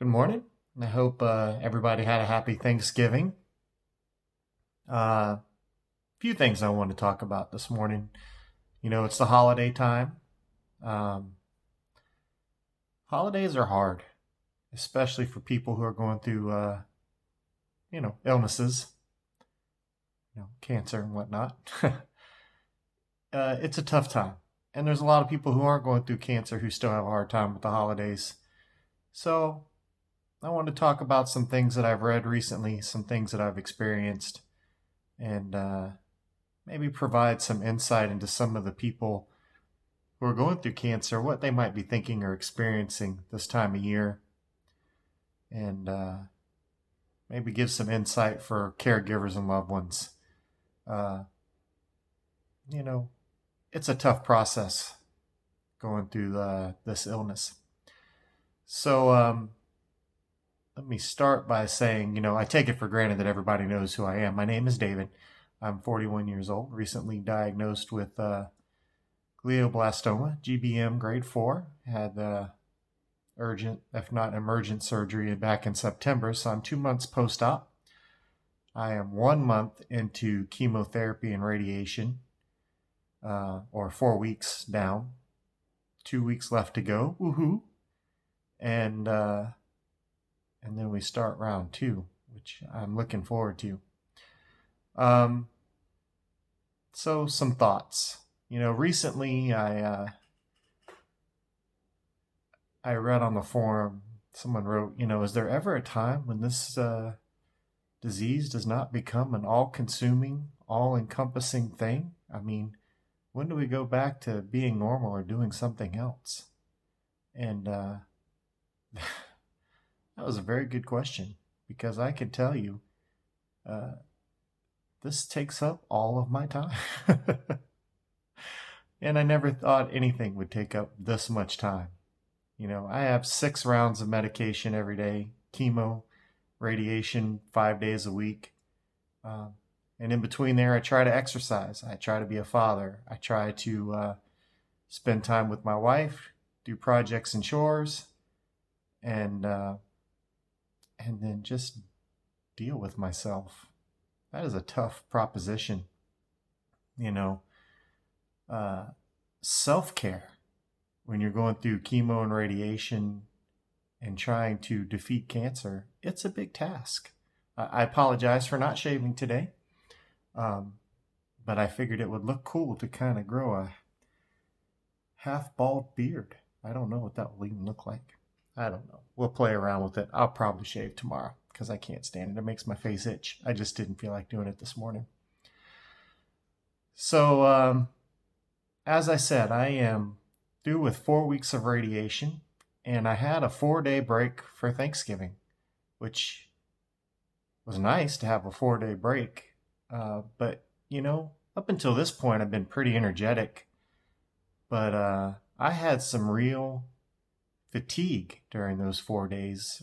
Good morning. I hope everybody had a happy Thanksgiving. A few things I want to talk about this morning. It's the holiday time. Um, Holidays are hard, especially for people who are going through, illnesses, cancer and whatnot. It's a tough time. And there's a lot of people who aren't going through cancer who still have a hard time with the holidays. So I want to talk about some things that I've read recently, some things that I've experienced, and maybe provide some insight into some of the people who are going through cancer, what they might be thinking or experiencing this time of year, and maybe give some insight for caregivers and loved ones. Uh, you know, it's a tough process going through this illness. So let me start by saying, I take it for granted that everybody knows who I am. My name is David. I'm 41 years old, recently diagnosed with glioblastoma, GBM grade 4. Had urgent, if not emergent, surgery back in September, so I'm 2 months post-op. I am 1 month into chemotherapy and radiation, or 4 weeks down. 2 weeks left to go. Woohoo! And then we start round two, which I'm looking forward to. So some thoughts. Recently I read on the forum, someone wrote, is there ever a time when this disease does not become an all-consuming, all-encompassing thing? I mean, when do we go back to being normal or doing something else? And that was a very good question, because I can tell you this takes up all of my time. And I never thought anything would take up this much time. I have 6 rounds of medication every day, chemo, radiation 5 days a week. And in between there, I try to exercise. I try to be a father. I try to spend time with my wife, do projects and chores, and then just deal with myself. That is a tough proposition. Self-care when you're going through chemo and radiation and trying to defeat cancer, it's a big task. I apologize for not shaving today, but I figured it would look cool to kind of grow a half-bald beard. I don't know what that will even look like. I don't know. We'll play around with it. I'll probably shave tomorrow because I can't stand it. It makes my face itch. I just didn't feel like doing it this morning. So, as I said, I am through with 4 weeks of radiation, and I had a 4-day break for Thanksgiving, which was nice to have a 4-day break. But, up until this point, I've been pretty energetic. But I had some real fatigue during those 4 days.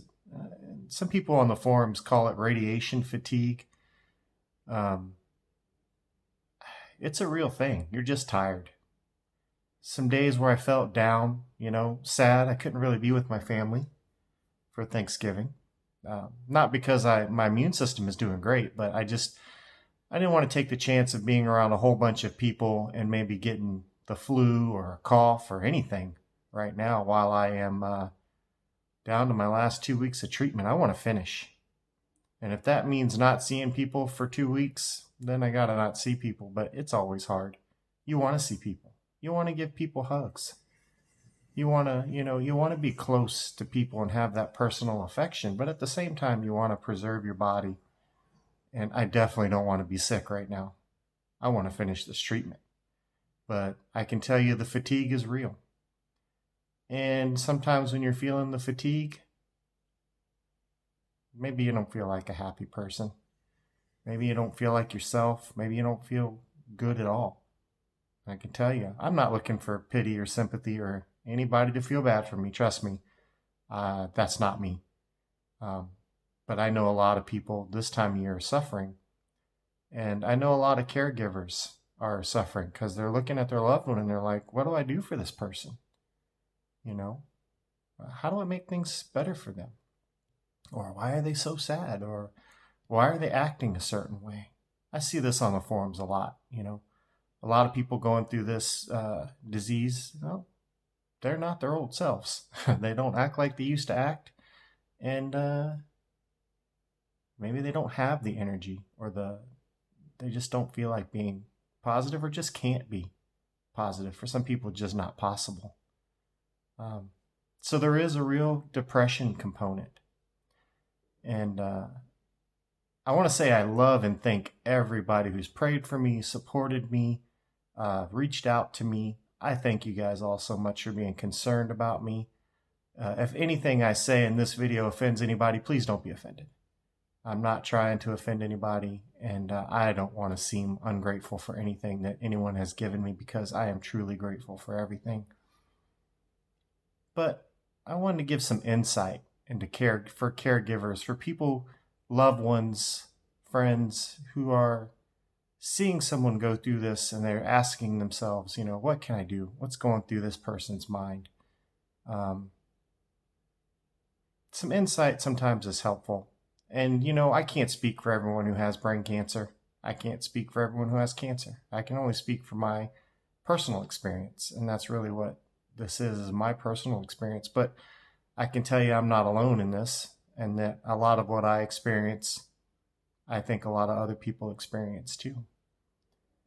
Some people on the forums call it radiation fatigue. It's a real thing. You're just tired. Some days where I felt down, sad. I couldn't really be with my family for Thanksgiving. Not because my immune system is doing great, but I didn't want to take the chance of being around a whole bunch of people and maybe getting the flu or a cough or anything right now while I am down to my last 2 weeks of treatment. I want to finish. And if that means not seeing people for 2 weeks, then I got to not see people. But it's always hard. You want to see people. You want to give people hugs. You want to be close to people and have that personal affection. But at the same time, you want to preserve your body. And I definitely don't want to be sick right now. I want to finish this treatment. But I can tell you the fatigue is real. And sometimes when you're feeling the fatigue, maybe you don't feel like a happy person. Maybe you don't feel like yourself. Maybe you don't feel good at all. I can tell you, I'm not looking for pity or sympathy or anybody to feel bad for me. Trust me, that's not me. But I know a lot of people this time of year are suffering. And I know a lot of caregivers are suffering because they're looking at their loved one and they're like, what do I do for this person? How do I make things better for them? Or why are they so sad? Or why are they acting a certain way? I see this on the forums a lot, A lot of people going through this disease, they're not their old selves. They don't act like they used to act. And maybe they don't have the energy they just don't feel like being positive or just can't be positive. For some people, it's just not possible. So there is a real depression component. And I want to say I love and thank everybody who's prayed for me, supported me, reached out to me. I thank you guys all so much for being concerned about me. If anything I say in this video offends anybody, please don't be offended. I'm not trying to offend anybody, and I don't want to seem ungrateful for anything that anyone has given me, because I am truly grateful for everything. But I wanted to give some insight into for caregivers, for people, loved ones, friends who are seeing someone go through this, and they're asking themselves, what can I do? What's going through this person's mind? Some insight sometimes is helpful. And, I can't speak for everyone who has brain cancer. I can't speak for everyone who has cancer. I can only speak for my personal experience. And that's really what this is my personal experience. But I can tell you I'm not alone in this, and that a lot of what I experience, I think a lot of other people experience too.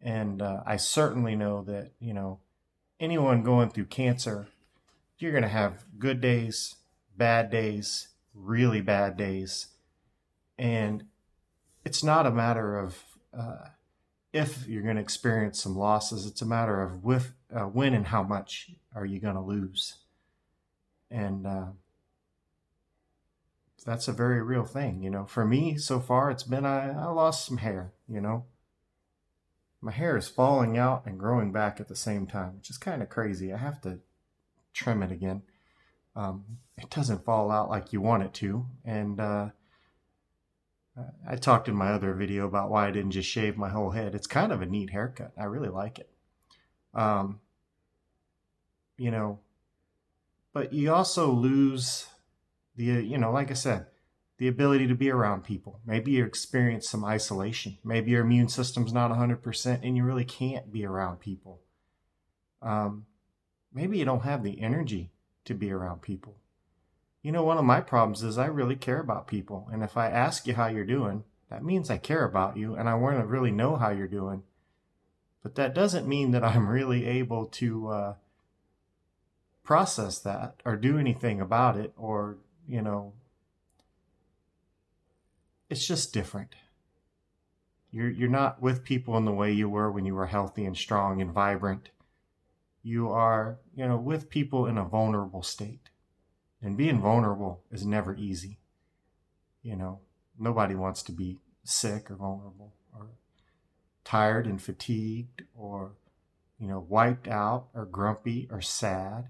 And I certainly know that, anyone going through cancer, you're going to have good days, bad days, really bad days. And it's not a matter of if you're going to experience some losses. It's a matter of when and how much are you going to lose. And that's a very real thing. For me, so far, it's been I lost some hair, My hair is falling out and growing back at the same time, which is kind of crazy. I have to trim it again. It doesn't fall out like you want it to. And I talked in my other video about why I didn't just shave my whole head. It's kind of a neat haircut. I really like it. But you also lose like I said, the ability to be around people. Maybe you experience some isolation. Maybe your immune system's not 100% and you really can't be around people. Maybe you don't have the energy to be around people. One of my problems is I really care about people. And if I ask you how you're doing, that means I care about you and I want to really know how you're doing. But that doesn't mean that I'm really able to process that or do anything about it, or, it's just different. You're not with people in the way you were when you were healthy and strong and vibrant. You are, with people in a vulnerable state. And being vulnerable is never easy. Nobody wants to be sick or vulnerable or tired and fatigued or, wiped out or grumpy or sad.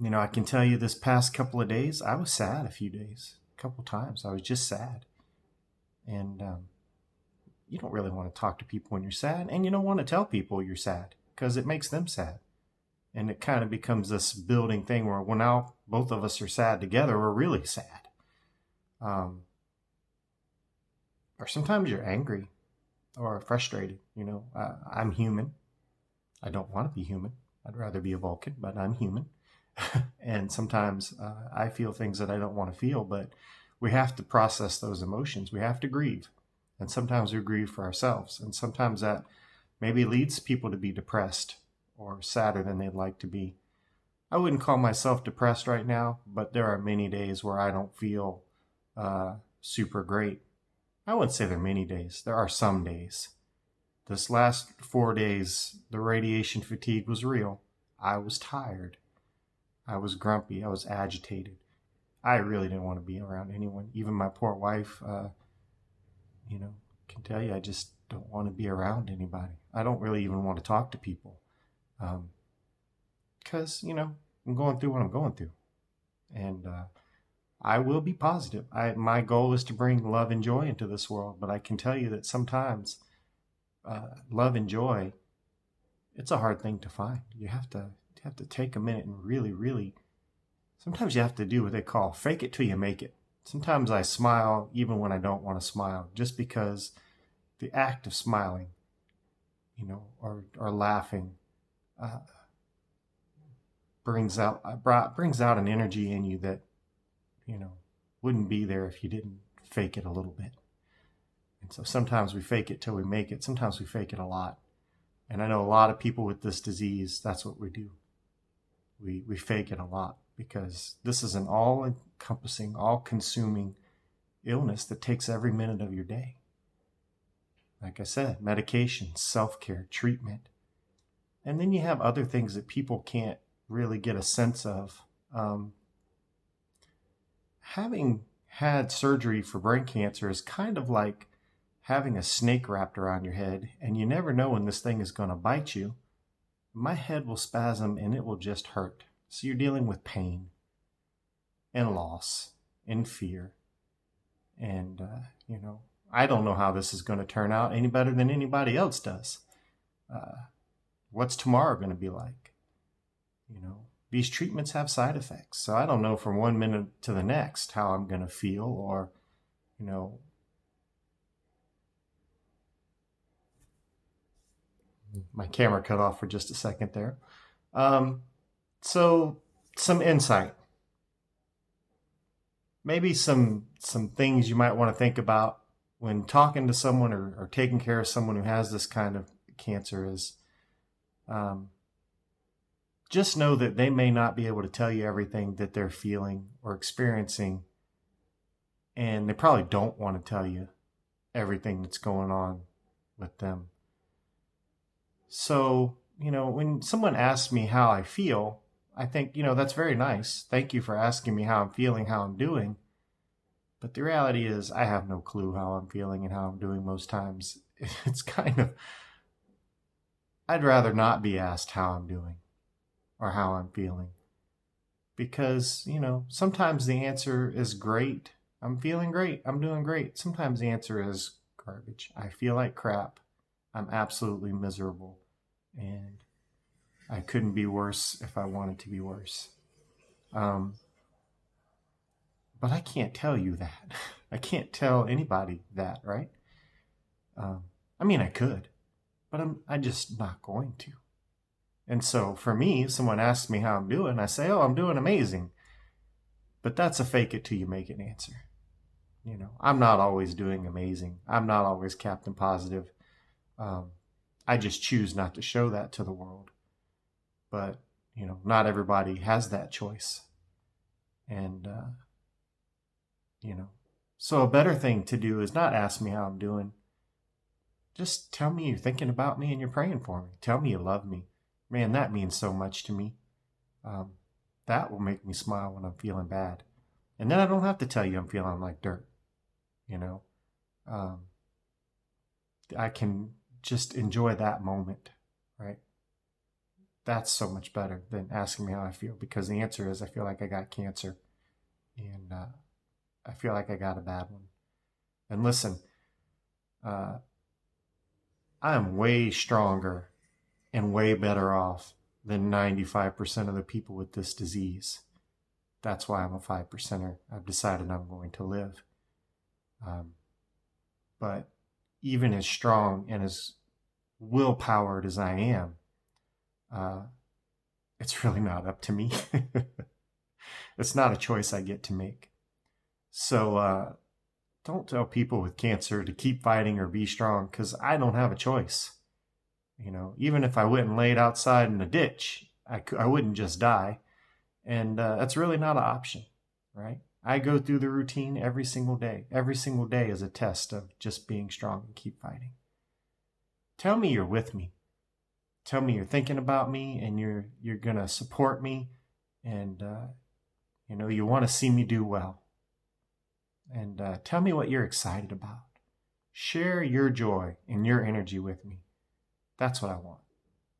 I can tell you this past couple of days, I was sad a few days. A couple times I was just sad. And you don't really want to talk to people when you're sad. And you don't want to tell people you're sad because it makes them sad. And it kind of becomes this building thing where, well, now both of us are sad together. We're really sad. Or sometimes you're angry or frustrated. I'm human. I don't want to be human. I'd rather be a Vulcan, but I'm human. And sometimes I feel things that I don't want to feel, but we have to process those emotions. We have to grieve. And sometimes we grieve for ourselves. And sometimes that maybe leads people to be depressed or sadder than they'd like to be. I wouldn't call myself depressed right now, but there are many days where I don't feel super great. I wouldn't say there are many days. There are some days. This last 4 days, the radiation fatigue was real. I was tired. I was grumpy. I was agitated. I really didn't want to be around anyone. Even my poor wife, can tell you I just don't want to be around anybody. I don't really even want to talk to people. Because, I'm going through what I'm going through. And I will be positive. My goal is to bring love and joy into this world. But I can tell you that sometimes love and joy, it's a hard thing to find. You have to take a minute and really, really, sometimes you have to do what they call fake it till you make it. Sometimes I smile even when I don't want to smile, just because the act of smiling, or laughing, uh, brings out an energy in you that you know wouldn't be there if you didn't fake it a little bit. And so sometimes we fake it till we make it. Sometimes we fake it a lot. And I know a lot of people with this disease, that's what we do. We fake it a lot because this is an all encompassing, all consuming illness that takes every minute of your day. Like I said, medication, self care, treatment. And then you have other things that people can't really get a sense of. Having had surgery for brain cancer is kind of like having a snake wrapped around your head, and you never know when this thing is going to bite you. My head will spasm and it will just hurt. So you're dealing with pain and loss and fear. And, I don't know how this is going to turn out any better than anybody else does. What's tomorrow going to be like? These treatments have side effects. So I don't know from one minute to the next how I'm going to feel, or, my camera cut off for just a second there. So some insight, maybe some things you might want to think about when talking to someone or taking care of someone who has this kind of cancer is, just know that they may not be able to tell you everything that they're feeling or experiencing, and they probably don't want to tell you everything that's going on with them. So, when someone asks me how I feel, I think, that's very nice. Thank you for asking me how I'm feeling, how I'm doing. But the reality is I have no clue how I'm feeling and how I'm doing most times. It's kind of, I'd rather not be asked how I'm doing or how I'm feeling. Because, sometimes the answer is great. I'm feeling great. I'm doing great. Sometimes the answer is garbage. I feel like crap. I'm absolutely miserable. And I couldn't be worse if I wanted to be worse. But I can't tell you that. I can't tell anybody that, right? I could, but I'm just not going to. And so for me, if someone asks me how I'm doing, I say, oh, I'm doing amazing. But that's a fake it till you make it answer. I'm not always doing amazing. I'm not always Captain Positive. I just choose not to show that to the world. But, not everybody has that choice. And, so a better thing to do is not ask me how I'm doing. Just tell me you're thinking about me and you're praying for me. Tell me you love me. Man, that means so much to me. That will make me smile when I'm feeling bad. And then I don't have to tell you I'm feeling like dirt. I can just enjoy that moment, right? That's so much better than asking me how I feel, because the answer is I feel like I got cancer, and I feel like I got a bad one. And listen, I am way stronger and way better off than 95% of the people with this disease. That's why I'm a 5%er. I've decided I'm going to live. But even as strong and as willpowered as I am, it's really not up to me. It's not a choice I get to make. So don't tell people with cancer to keep fighting or be strong, because I don't have a choice. Even if I went and laid outside in a ditch, I wouldn't just die. And that's really not an option, right? I go through the routine every single day. Every single day is a test of just being strong and keep fighting. Tell me you're with me. Tell me you're thinking about me and you're going to support me, and you want to see me do well. And tell me what you're excited about. Share your joy and your energy with me. That's what I want.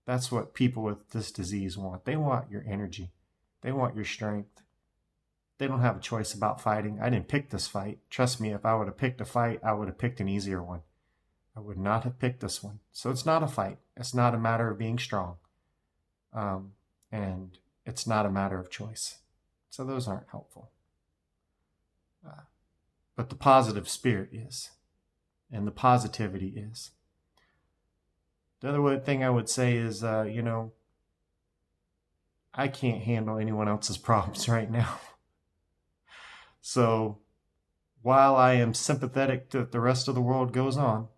That's what people with this disease want. They want your energy. They want your strength. They don't have a choice about fighting. I didn't pick this fight. Trust me, if I would have picked a fight, I would have picked an easier one. I would not have picked this one. So it's not a fight. It's not a matter of being strong. And it's not a matter of choice. So those aren't helpful. but the positive spirit is, and the positivity is. The other thing I would say is, I can't handle anyone else's problems right now. So while I am sympathetic that the rest of the world goes on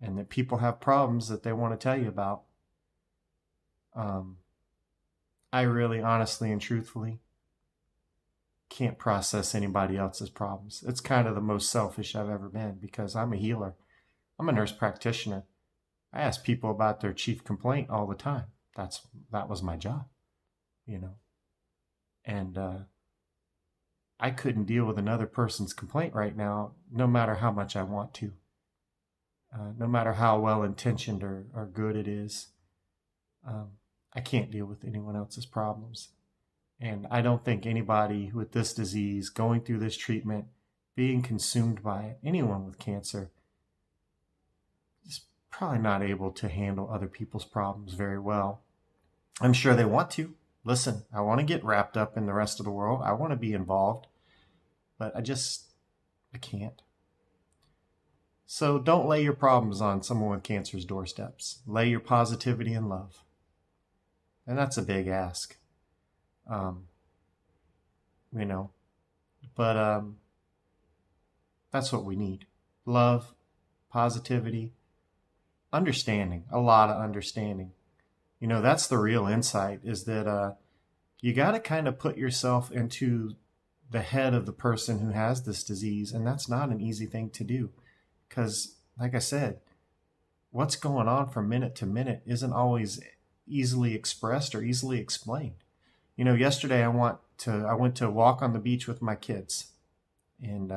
and that people have problems that they want to tell you about, I really honestly and truthfully can't process anybody else's problems. It's kind of the most selfish I've ever been because I'm a healer. I'm a nurse practitioner. I ask people about their chief complaint all the time. That was my job, And I couldn't deal with another person's complaint right now, no matter how much I want to. No matter how well-intentioned or good it is. I can't deal with anyone else's problems. And I don't think anybody with this disease, going through this treatment, being consumed by it, anyone with cancer, is probably not able to handle other people's problems very well. I'm sure they want to. Listen, I want to get wrapped up in the rest of the world. I want to be involved. But I can't. So don't lay your problems on someone with cancer's doorsteps. Lay your positivity and love. And that's a big ask. But that's what we need. Love, positivity, understanding, a lot of understanding. That's the real insight, is that you got to kind of put yourself into the head of the person who has this disease, and that's not an easy thing to do. Because, like I said, what's going on from minute to minute isn't always easily expressed or easily explained. Yesterday I went to walk on the beach with my kids, and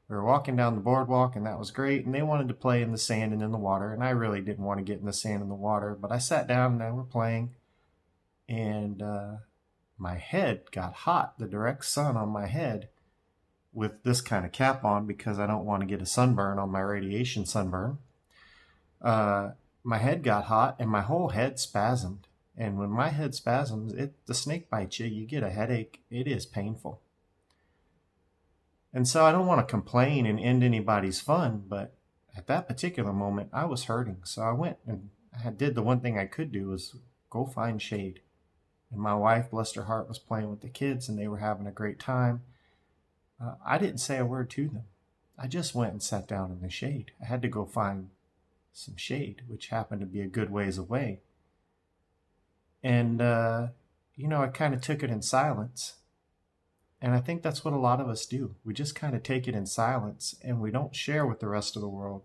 we were walking down the boardwalk, and that was great. And they wanted to play in the sand and in the water, and I really didn't want to get in the sand and the water. But I sat down and they were playing, and my head got hot. The direct sun on my head, with this kind of cap on because I don't want to get a sunburn on my radiation sunburn. My head got hot and my whole head spasmed. And when my head spasms, the snake bites you, you get a headache. It is painful. And so I don't want to complain and end anybody's fun, but at that particular moment, I was hurting. So I went and I did the one thing I could do, was go find shade. And my wife, bless her heart, was playing with the kids and they were having a great time. I didn't say a word to them. I just went and sat down in the shade. I had to go find some shade, which happened to be a good ways away. And, I kind of took it in silence. And I think that's what a lot of us do. We just kind of take it in silence and we don't share with the rest of the world,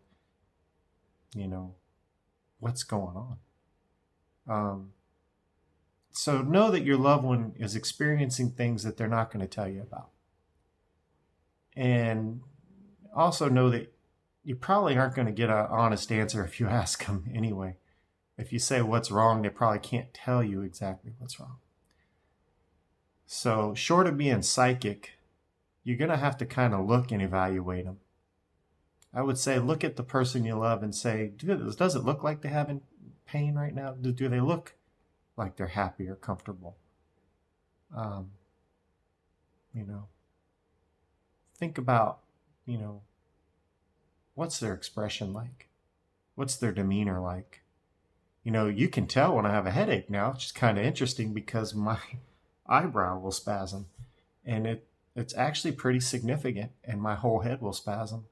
what's going on. So know that your loved one is experiencing things that they're not going to tell you about. And also know that you probably aren't going to get an honest answer if you ask them anyway. If you say what's wrong, they probably can't tell you exactly what's wrong. So short of being psychic, you're going to have to kind of look and evaluate them. I would say look at the person you love and say, does it look like they're having pain right now? Do they look like they're happy or comfortable? Think about, what's their expression like? What's their demeanor like? You can tell when I have a headache now. It's just kind of interesting because my eyebrow will spasm, and it's actually pretty significant, and my whole head will spasm.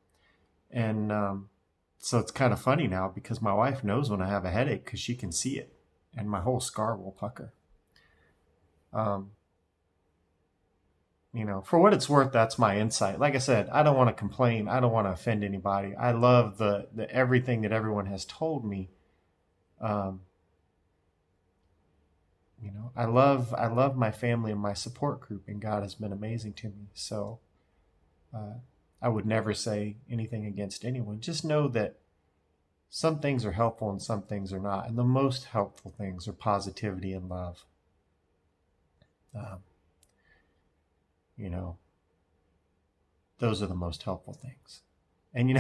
And so it's kind of funny now because my wife knows when I have a headache because she can see it, and my whole scar will pucker. For what it's worth, that's my insight. Like I said, I don't want to complain. I don't want to offend anybody. I love the everything that everyone has told me. I love my family and my support group, and God has been amazing to me. So I would never say anything against anyone. Just know that some things are helpful and some things are not. And the most helpful things are positivity and love. Those are the most helpful things. And,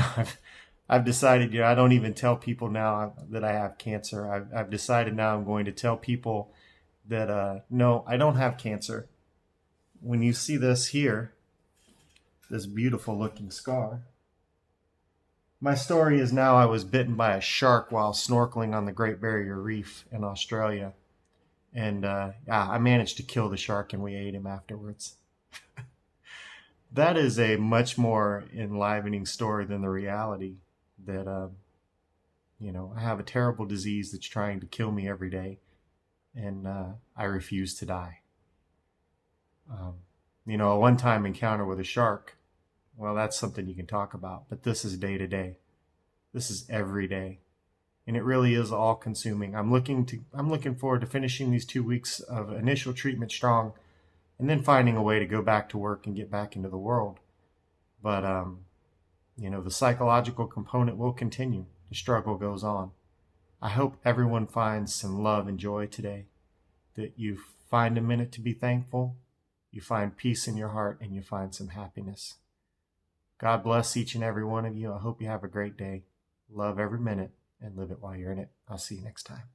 I've decided, I don't even tell people now that I have cancer. I've decided now I'm going to tell people that, no, I don't have cancer. When you see this here, this beautiful looking scar. My story is now I was bitten by a shark while snorkeling on the Great Barrier Reef in Australia. And I managed to kill the shark and we ate him afterwards. That is a much more enlivening story than the reality that, I have a terrible disease that's trying to kill me every day. And I refuse to die. A one-time encounter with a shark, well, that's something you can talk about. But this is day to day. This is every day. And it really is all consuming. I'm looking forward to finishing these 2 weeks of initial treatment strong and then finding a way to go back to work and get back into the world. But, the psychological component will continue. The struggle goes on. I hope everyone finds some love and joy today, that you find a minute to be thankful, you find peace in your heart, and you find some happiness. God bless each and every one of you. I hope you have a great day. Love every minute and live it while you're in it. I'll see you next time.